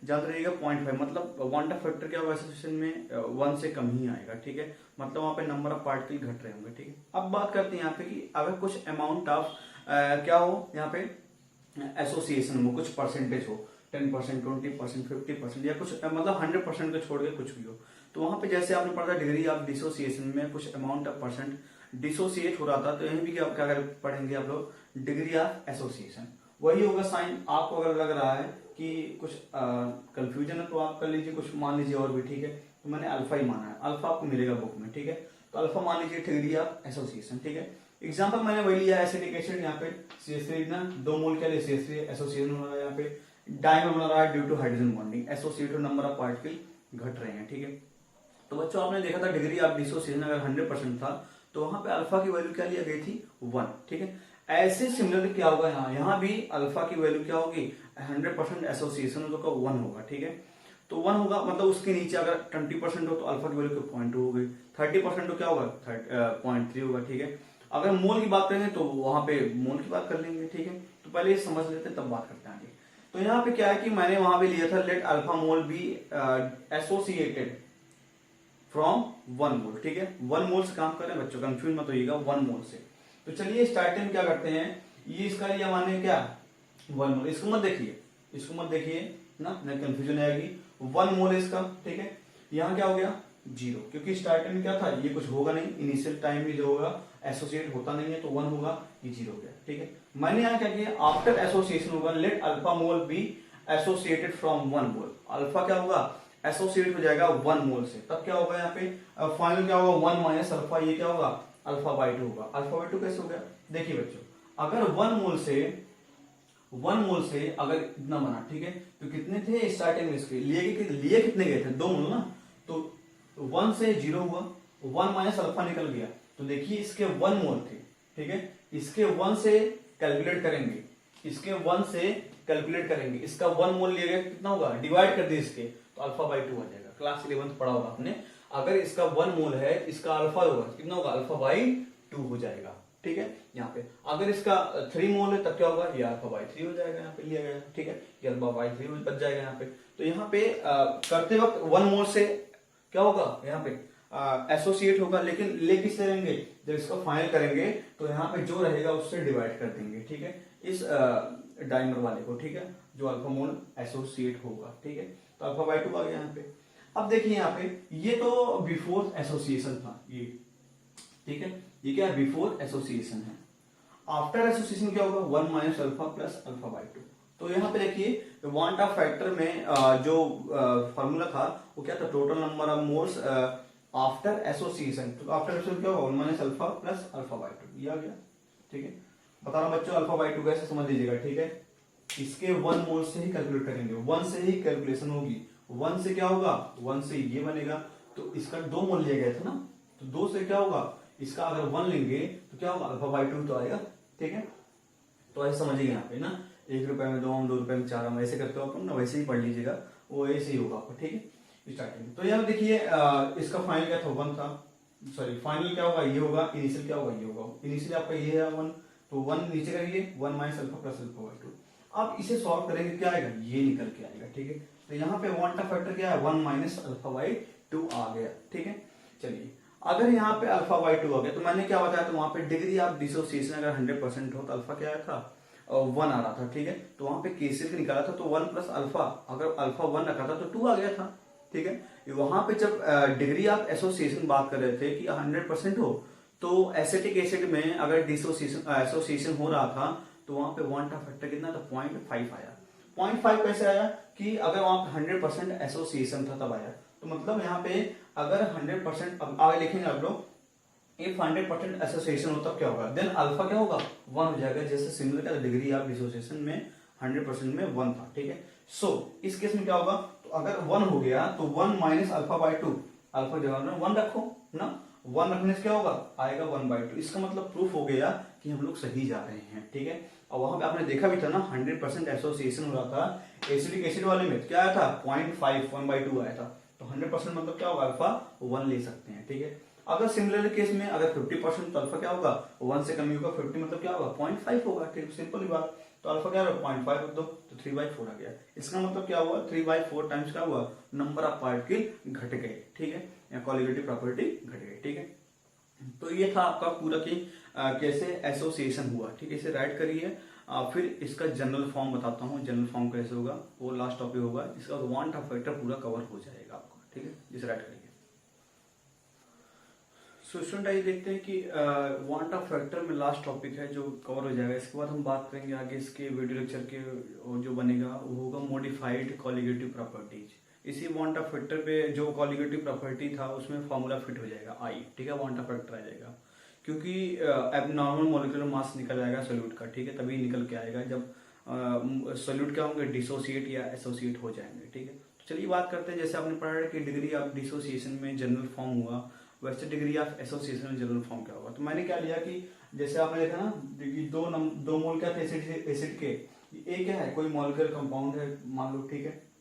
ज्यादा रहेगा 0.5, मतलब क्वांटम फैक्टर क्या होगा एसोसिएशन में 1 से कम ही आएगा, ठीक है, मतलब वहां पे नंबर ऑफ पार्टिकल घट रहे होंगे, ठीक है। अब बात करते हैं यहाँ पे कि अगर कुछ अमाउंट ऑफ क्या हो यहाँ पे एसोसिएशन हो, कुछ परसेंटेज हो, 10%, 20%, 50% या कुछ मतलब 100% को छोड़ के कुछ भी हो, तो वहां पे जैसे आपने पढ़ा डिग्री ऑफ डिसोसिएशन में कुछ अमाउंट ऑफ परसेंट डिसोसिएट हो रहा था, तो यहीं भी क्या क्या पढ़ेंगे आप लोग, डिग्री ऑफ एसोसिएशन, वही होगा साइन। आपको अगर लग रहा है कि कुछ कंफ्यूजन है तो आप कर लीजिए, कुछ मान लीजिए और भी, ठीक है, तो मैंने अल्फा ही माना है, अल्फा आपको मिलेगा बुक में, ठीक है, तो अल्फा मान लीजिए डिग्री ऑफ एसोसिएशन, ठीक है। एग्जाम्पल मैंने वही लिया, एसिटिक एसिड, यहाँ पे CH3 ना 2 मोल के लिए CH3 एसोसिएशन हो रहा है, यहाँ पे डायमर बना रहा है due to hydrogen bonding, associated number of particle घट रहे हैं, ठीक है। तो बच्चों आपने देखा था डिग्री ऑफ डिसोसिएशन अगर 100% था तो वहां पे अल्फा की वैल्यू क्या लिया गई थी 1, ठीक है। ऐसे सिमिलरली क्या होगा यहाँ भी अल्फा की वैल्यू क्या होगी 100% एसोसिएशन तो 1 होगा, ठीक है। तो 1 होगा मतलब उसके नीचे अगर 20% हो तो अल्फा की वैल्यू 0.2 होगी, 30% तो क्या होगा 0.3 होगा, ठीक है। अगर मोल की बात करेंगे तो वहां पे मोल की बात कर लेंगे, ठीक है। तो पहले ये समझ लेते हैं तब बात करते हैं आगे। तो यहाँ पे क्या है कि मैंने वहां पे लिया था let alpha mole be associated from 1 मोल, ठीक है, 1 मोल से काम कर रहे हैं बच्चों, कंफ्यूज मत होइएगा 1 मोल से। तो चलिए स्टार्टिंग क्या करते हैं, ये इसका लिया माने क्या 1 मोल, इसको मत देखिए, इसको मत देखिए ना, नहीं कंफ्यूजन आएगी। 1 मोल इसका, ठीक है, यहाँ क्या हो गया 0, क्योंकि स्टार्टिंग में क्या था ये कुछ होगा नहीं, इनिशियल टाइम में जो होगा एसोसिएट होता नहीं है तो 1 होगा, ये 0 हो गया, ठीक है। मैंने यहाँ क्या किया आफ्टर एसोसिएशन होगा let alpha mole be associated from 1 mole, alpha क्या होगा एसोसिएट हो जाएगा 1 मोल से, तब क्या होगा यहाँ पे फाइनल क्या होगा 1 माइनस अल्फा, ये क्या होगा अल्फा बाई 2 होगा। अल्फा बाई 2 कैसे हो गया, देखिए बच्चों अगर 1 मोल से अगर इतना बना, ठीक है, तो कितने थे स्टार्टिंग में इसके लिए कितने गए थे 2 मोल ना, तो 1 से 0 हुआ, 1 माइनस अल्फा निकल गया, तो देखिए इसके 1 मोल थे, ठीक है, इसके 1 से कैलकुलेट करेंगे, इसके 1 से कैलकुलेट करेंगे, इसका 1 मोल लिया गया कितना होगा डिवाइड कर दिए इसके, तो अल्फा बाई 2 आ जाएगा। क्लास 11 पढ़ा होगा आपने, अगर इसका 1 मोल है इसका अल्फा होगा कितना होगा अल्फा बाई 2 हो जाएगा, ठीक है। यहाँ पे अगर इसका 3 मोल है तब क्या होगा ये अल्फा बाई 3 हो जाएगा, यहाँ पे लिया गया, ठीक है, ये अल्फा बाई 3 बच जाएगा यहाँ पे। तो यहाँ पे करते वक्त 1 मोल से क्या होगा यहाँ पे एसोसिएट होगा, लेकिन ले किससे रहेंगे जब इसको फाइनल करेंगे तो यहाँ पे जो रहेगा उससे डिवाइड कर देंगे, ठीक है, इस डाइमर वाले को, ठीक है, जो अल्फा मोल एसोसिएट होगा, ठीक है, तो अल्फा बाई 2 आ गया यहाँ पे। अब देखिए यहाँ पे ये तो बिफोर एसोसिएशन था ये, ठीक है, ये क्या है बिफोर एसोसिएशन है। आफ्टर एसोसिएशन क्या होगा 1 minus alpha plus alpha by 2। तो यहाँ पे देखिए क्वांट ऑफ फैक्टर में जो फॉर्मूला था वो क्या था total number of moles after association, तो आफ्टर एसोसिएशन क्या होगा 1 minus alpha plus alpha by 2, ये आ गया, ठीक है। बता रहा हूं बच्चों अल्फा बाई 2 कैसे समझ लीजिएगा, ठीक है, इसके 1 मोल से ही कैलकुलेट करेंगे, 1 से ही कैलकुलेशन होगी, 1 से क्या होगा 1 से ये बनेगा, तो इसका 2 मोल लिया गया था ना, तो 2 से क्या होगा इसका अगर 1 लेंगे तो क्या होगा अल्फा बाई 2 तो आएगा, ठीक है। तो ऐसे समझिए यहाँ पे ना 1 रुपए में 2 2 रुपए में 4 हम ऐसे करते हो अपन ना, वैसे ही पढ़ लीजिएगा, वो ऐसे ही होगा आपको, ठीक है, स्टार्टिंग। तो यहाँ देखिए इसका फाइनल क्या था 1 था, सॉरी फाइनल क्या होगा ये होगा, इनिशियल क्या होगा ये होगा, इनिशियल आपका ये है 1, तो 1 नीचे करिए 1 minus alpha plus alpha by 2। अब इसे सॉल्व करेंगे क्या आएगा ये निकल के आएगा, ठीक है। तो यहाँ पे वन का फैक्टर क्या है 1 माइनस अल्फा बाई 2 आ गया, ठीक है। चलिए अगर यहाँ पे अल्फा बाई 2 आ गया तो मैंने क्या बताया था वहां पे डिग्री ऑफ डिसोसिएशन अगर 100% हो तो अल्फा क्या आया था 1 आ रहा था, ठीक है। तो वहां पे केसीएल निकाला था तो 1 प्लस अल्फा, अगर अल्फा 1 रखा था तो 2 आ गया था, ठीक है। वहां पे जब डिग्री ऑफ एसोसिएशन बात कर रहे थे कि 100% हो तो एसिटिक एसिड में अगर डिसोसिएशन एसोसिएशन हो रहा था तो वहां पे वन का फैक्टर कितना था 0.5 आया। 0.5 कैसे आया कि अगर वहां पे 100% एसोसिएशन था तब आया, तो मतलब यहाँ पे अगर 100% अब आगे लिखेंगे आप लोग, इफ 100% एसोसिएशन हो तब क्या होगा देन अल्फा क्या होगा 1 हो जाएगा, जैसे सिमिलर का डिग्री ऑफ डिसोसिएशन में 100% में 1 था, ठीक है। सो इस केस में क्या होगा, तो अगर 1 हो गया तो 1 माइनस अल्फा बाई 2, अल्फा जगह में 1 रखो ना, 1 रखने से क्या होगा आएगा 1/2। इसका मतलब प्रूफ हो गया कि हम लोग सही जा रहे हैं, ठीक है। और वहां पे आपने देखा भी था ना 100% एसोसिएशन हो रहा था एसिडिक एसिड वाले में, क्या आया था 0.5 1/2 आया था, तो 100% मतलब क्या होगा अल्फा 1 ले सकते हैं, ठीक है। अगर सिमिलर केस में अगर 50% तो अल्फा क्या होगा 1 से कम होगा, 50 मतलब क्या होगा 0.5 होगा, ठीक सिंपल बात। तो अल्फा क्या है 0.5 रख दो तो 3/4 आ गया। इसका मतलब क्या हुआ 3/4 टाइम्स क्या हुआ नंबर ऑफ पार्टिकल घट गए, ठीक है, या कॉलिगेटिव प्रॉपर्टी घट गई, ठीक है। तो ये था आपका पूरा कि कैसे एसोसिएशन हुआ, ठीक है, इसे राइट करिए। फिर इसका जनरल फॉर्म बताता हूँ, जनरल फॉर्म कैसे होगा वो लास्ट टॉपिक होगा, इसका वांट ऑफ फैक्टर पूरा कवर हो जाएगा आपको, ठीक है, इसे राइट करिए। सो स्टूडेंट आइए देखते हैं कि वांट ऑफ फैक्टर में लास्ट टॉपिक है जो कवर हो जाएगा। इसके बाद हम बात करेंगे आगे इसके वीडियो लेक्चर के जो बनेगा वो होगा मॉडिफाइड कॉलिगेटिव प्रॉपर्टीज। इसी वांट ऑफ फैक्टर पे जो कॉलिगेटिव प्रॉपर्टी था उसमें फॉर्मूला फिट हो जाएगा आई, ठीक है, वांट ऑफ फैक्टर आ जाएगा क्योंकि एबनॉर्मल मॉलिक्यूलर मास निकल जाएगा सोल्यूट का, ठीक है, तभी निकल के आएगा जब सोल्यूट क्या होंगे डिसोसिएट या एसोसिएट हो जाएंगे, ठीक है। तो चलिए बात करते हैं, जैसे आपने पढ़ा है कि डिग्री ऑफ डिसोसिएशन में जनरल फॉर्म हुआ, वैसे डिग्री ऑफ एसोसिएशन में जनरल फॉर्म क्या होगा। तो मैंने क्या लिया कि जैसे आपने देखा ना कि दो मोल क्या थे एसिड के, ए क्या है कोई मॉलिक्यूलर कंपाउंड है मान लो, ठीक है।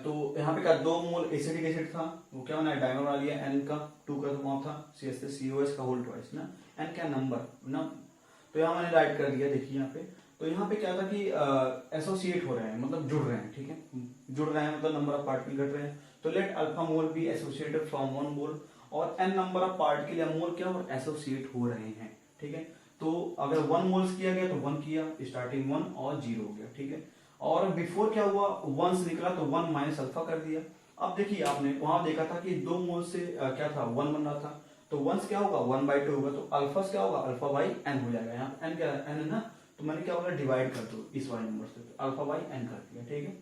तो यहाँ पे क्या 2 मोल एसिडिक एसिड था, वो क्या होना है डायमर बना लिया एन का, 2 का तो था COS का होल ट्वाइस ना, एन क्या नंबर ना, तो यहाँ मैंने राइट कर दिया। देखिए यहाँ पे, तो यहाँ पे क्या था कि एसोसिएट हो रहे हैं मतलब जुड़ रहे हैं, ठीक है, जुड़ रहे हैं मतलब नंबर ऑफ पार्टिकल घट रहे हैं। तो let alpha mole be associated from 1 मोल और एन नंबर ऑफ पार्टिकल या मोल क्या और एसोसिएट हो रहे हैं, ठीक है। तो अगर 1 मोल्स किया गया तो 1 किया, स्टार्टिंग 1 और 0 हो गया, ठीक है। और बिफोर क्या हुआ 1 से निकला तो 1 माइनस अल्फा कर दिया। अब देखिए आपने वहां देखा था कि 2 मोल से क्या था 1 बन रहा था, तो 1 से क्या होगा 1/2 होगा, तो अल्फा से क्या होगा अल्फा बाई एन हो जाएगा। यहाँ एन क्या है एन है ना, तो मैंने क्या होगा डिवाइड कर दो इस वाले नंबर से, अल्फा बाई एन कर दिया, ठीक है।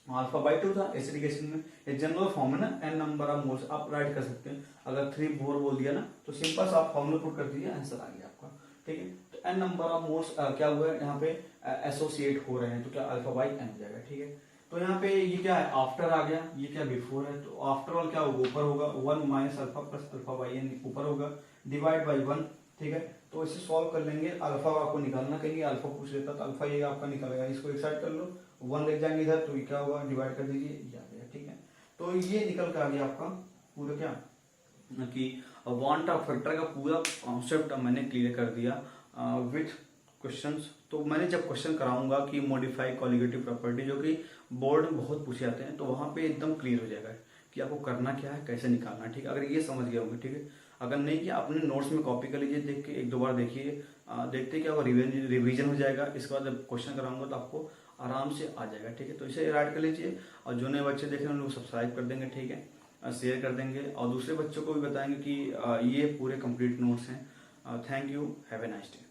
अल्फा/2 था एसिडिक एसिड में, ये जनरल फॉर्म है ना, एन नंबर ऑफ मोल्स आप राइट कर सकते हैं। अगर 3 4 बोल दिया ना तो सिंपल सा आप फॉर्मूला पुट कर दीजिए, आंसर आ गया आपका, ठीक है। तो एन नंबर ऑफ मोल्स क्या हुआ है यहाँ पे एसोसिएट हो रहे हैं, तो क्या अल्फा बाई एन हो जाएगा, ठीक है। तो यहाँ पे ये क्या है आफ्टर आ गया, ये क्या बिफोर है, तो आफ्टर ऑल क्या होगा ऊपर होगा 1 minus alpha plus alpha by n ऊपर होगा डिवाइड बाई 1, ठीक है। तो इसे सॉल्व कर लेंगे, अल्फा आपको निकालना कहेंगे, अल्फा पूछ लेता तो अल्फा ये आपका निकलेगा, इसको एक साइड कर लो 1 लेके जाएंगे इधर, तो ये क्या होगा डिवाइड कर दीजिए, ये आ गया, ठीक है। तो ये निकल कर आ गया आपका पूरा क्या कि वांट ऑफ फैक्टर का पूरा कॉन्सेप्ट मैंने क्लियर कर दिया विथ क्वेश्चंस। तो मैंने जब क्वेश्चन कराऊंगा कि मॉडिफाई कॉलिगेटिव प्रॉपर्टी जो कि बोर्ड में बहुत पूछे जाते हैं, तो वहां पे एकदम क्लियर हो जाएगा कि आपको करना क्या है कैसे निकालना है, ठीक है। अगर ये समझ गए होंगे, ठीक है। अगर नहीं किया अपने नोट्स में कॉपी कर लीजिए, देख के 1-2 बार देखिए, देखते क्या होगा रिवीजन हो जाएगा। इसके बाद जब क्वेश्चन कराऊंगा तो आपको आराम से आ जाएगा, ठीक है। तो इसे राइट कर लीजिए और जो नए बच्चे देख रहे हैं उन लोग सब्सक्राइब कर देंगे, ठीक है, शेयर कर देंगे और दूसरे बच्चों को भी बताएंगे कि ये पूरे कंप्लीट नोट्स हैं। Thank you, have a nice day.